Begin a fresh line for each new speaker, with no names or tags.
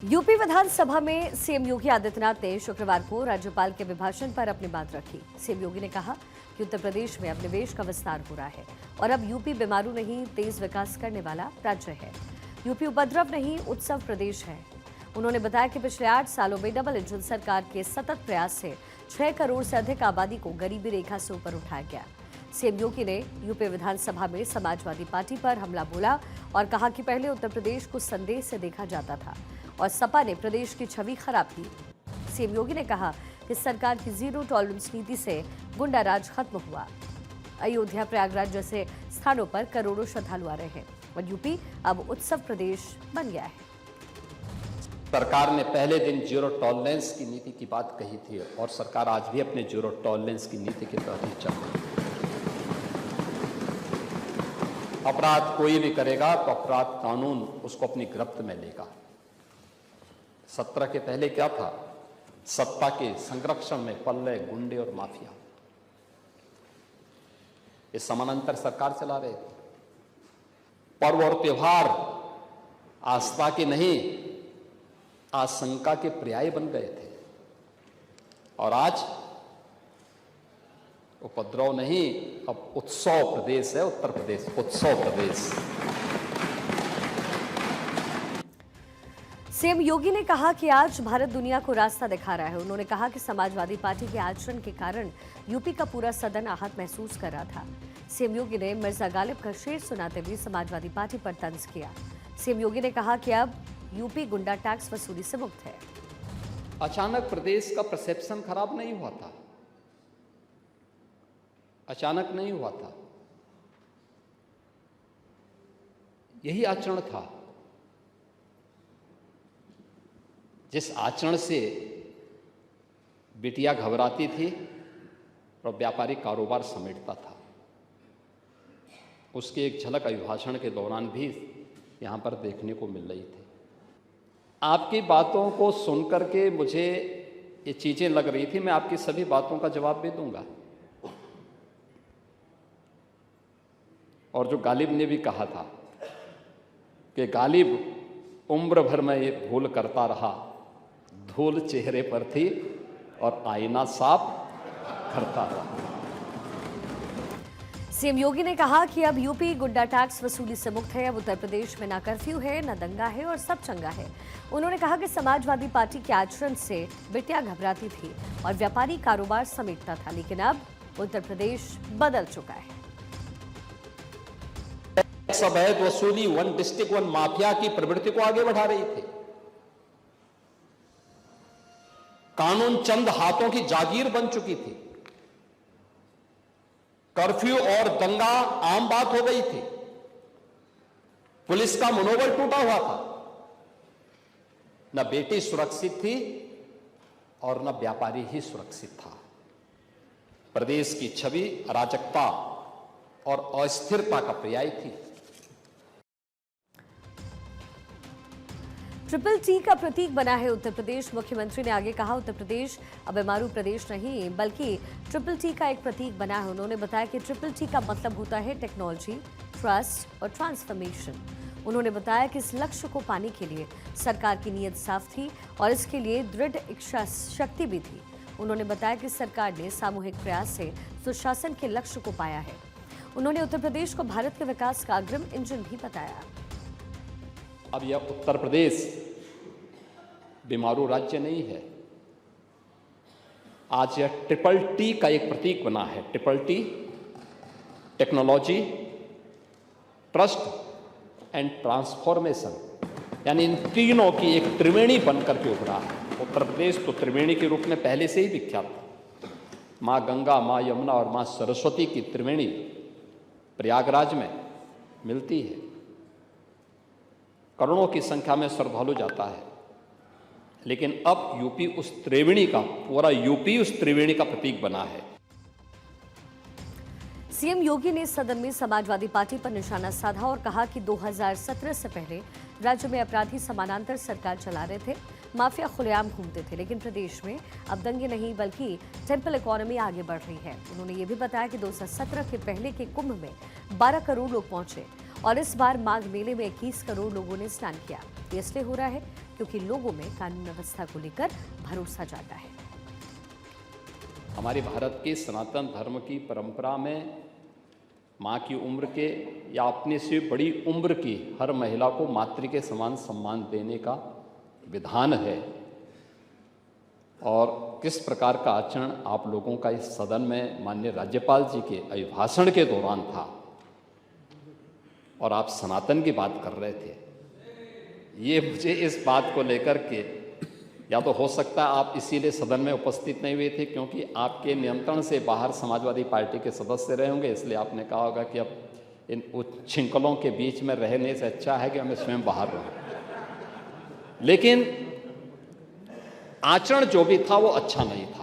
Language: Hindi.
यूपी विधानसभा में सीएम योगी आदित्यनाथ ने शुक्रवार को राज्यपाल के अभिभाषण पर अपनी बात रखी। सीएम योगी ने कहा कि उत्तर प्रदेश में अब निवेश का विस्तार हो रहा है और अब यूपी बीमारू नहीं, तेज विकास करने वाला राज्य है। यूपी उपद्रव नहीं, उत्सव प्रदेश है। उन्होंने बताया कि पिछले 8 सालों में डबल इंजन सरकार के सतत प्रयास से 6 करोड़ से अधिक आबादी को गरीबी रेखा से ऊपर उठाया गया। सीएम योगी ने यूपी विधानसभा में समाजवादी पार्टी पर हमला बोला और कहा कि पहले उत्तर प्रदेश को संदेह से देखा जाता था और सपा ने प्रदेश की छवि खराब की। सीएम योगी ने कहा कि सरकार की जीरो टॉलरेंस नीति से गुंडा राज खत्म हुआ। अयोध्या, प्रयागराज जैसे स्थानों पर करोड़ों श्रद्धालु आ रहे हैं और यूपी अब उत्सव प्रदेश बन गया है।
सरकार ने पहले दिन जीरो टॉलरेंस की नीति की बात कही थी और सरकार आज भी अपने जीरो टॉलरेंस की नीति के तहत ही चल रही है। अपराध कोई भी करेगा तो अपराध कानून उसको अपनी गिरफ्त में लेगा। 17 के पहले क्या था? सत्ता के संरक्षण में पल्ले गुंडे और माफिया, ये समानांतर सरकार चला रहे थे। पर्व और त्योहार आस्था के नहीं, आशंका के पर्याय बन गए थे और आज उपद्रव नहीं, अब उत्सव प्रदेश है उत्तर प्रदेश, उत्सव प्रदेश।
सीएम योगी ने कहा कि आज भारत दुनिया को रास्ता दिखा रहा है। उन्होंने कहा कि समाजवादी पार्टी के आचरण के कारण यूपी का पूरा सदन आहत महसूस कर रहा था। सीएम योगी ने मिर्जा गालिब का शेर सुनाते हुए समाजवादी पार्टी पर तंज किया। सीएम योगी ने कहा कि अब यूपी गुंडा टैक्स वसूली से मुक्त है।
अचानक प्रदेश का परसेप्शन खराब नहीं हुआ था, अचानक नहीं हुआ था, यही आचरण था जिस आचरण से बिटिया घबराती थी और व्यापारी कारोबार समेटता था। उसकी एक झलक अभिभाषण के दौरान भी यहां पर देखने को मिल रही थी। आपकी बातों को सुनकर के मुझे ये चीजें लग रही थी, मैं आपकी सभी बातों का जवाब भी दूंगा। और जो गालिब ने भी कहा था कि गालिब उम्र भर में ये भूल करता रहा, धूल चेहरे पर थी और आईना साफ करता रहा।
सीएम योगी ने कहा कि अब यूपी गुंडा टैक्स वसूली से मुक्त है। अब उत्तर प्रदेश में ना कर्फ्यू है, ना दंगा है और सब चंगा है। उन्होंने कहा कि समाजवादी पार्टी के आचरण से बिटिया घबराती थी और व्यापारी कारोबार समेटता था, लेकिन अब उत्तर प्रदेश बदल चुका है।
अवैध वसूली वन डिस्ट्रिक्ट वन माफिया की प्रवृत्ति को आगे बढ़ा रही थी। कानून चंद हाथों की जागीर बन चुकी थी। कर्फ्यू और दंगा आम बात हो गई थी। पुलिस का मनोबल टूटा हुआ था। न बेटी सुरक्षित थी और न व्यापारी ही सुरक्षित था। प्रदेश की छवि अराजकता और अस्थिरता का पर्याय थी।
ट्रिपल टी का प्रतीक बना है उत्तर प्रदेश। मुख्यमंत्री ने आगे कहा, उत्तर प्रदेश अब बीमारू प्रदेश नहीं बल्कि ट्रिपल टी का एक प्रतीक बना है। उन्होंने बताया कि ट्रिपल टी का मतलब होता है टेक्नोलॉजी, ट्रस्ट और ट्रांसफॉर्मेशन। उन्होंने बताया कि इस लक्ष्य को पाने के लिए सरकार की नीयत साफ थी और इसके लिए दृढ़ इच्छा शक्ति भी थी। उन्होंने बताया कि सरकार ने सामूहिक प्रयास से सुशासन के लक्ष्य को पाया है। उन्होंने उत्तर प्रदेश को भारत के विकास का अग्रिम इंजन भी बताया।
अब यह उत्तर प्रदेश बीमारू राज्य नहीं है। आज यह ट्रिपल टी का एक प्रतीक बना है। Triple T, technology, trust and transformation, यानी इन तीनों की एक त्रिवेणी बनकर के उभरा है। उत्तर प्रदेश तो त्रिवेणी के रूप में पहले से ही विख्यात था। मां गंगा, मां यमुना और मां सरस्वती की त्रिवेणी प्रयागराज में मिलती है। करोड़ों की संख्या में श्रद्धालु जाता है, लेकिन अब यूपी उस त्रिवेणी का, पूरा यूपी उस त्रिवेणी का प्रतीक बना है।
सीएम योगी ने सदन में समाजवादी पार्टी पर निशाना साधा और कहा कि 2017 से पहले राज्य में अपराधी समानांतर सरकार चला रहे थे, माफिया खुलेआम घूमते थे, लेकिन प्रदेश में अब दंगे नहीं बल्कि टेम्पल इकोनॉमी आगे बढ़ रही है। उन्होंने ये भी बताया कि 2017 के पहले के कुंभ में 12 करोड़ लोग पहुंचे और इस बार माघ मेले में 21 करोड़ लोगों ने स्नान किया। ये इसलिए हो रहा है क्योंकि लोगों में कानून व्यवस्था को लेकर भरोसा जागा है।
हमारे भारत के सनातन धर्म की परंपरा में माँ की उम्र के या अपने से बड़ी उम्र की हर महिला को मातृ के समान सम्मान देने का विधान है। और किस प्रकार का आचरण आप लोगों का इस सदन में माननीय राज्यपाल जी के अभिभाषण के दौरान था और आप सनातन की बात कर रहे थे, ये मुझे इस बात को लेकर के, या तो हो सकता है आप इसीलिए सदन में उपस्थित नहीं हुए थे क्योंकि आपके नियंत्रण से बाहर समाजवादी पार्टी के सदस्य रहे होंगे, इसलिए आपने कहा होगा कि अब इन उच्छृंखलों के बीच में रहने से अच्छा है कि हमें स्वयं बाहर रहें। लेकिन आचरण जो भी था वो अच्छा नहीं था।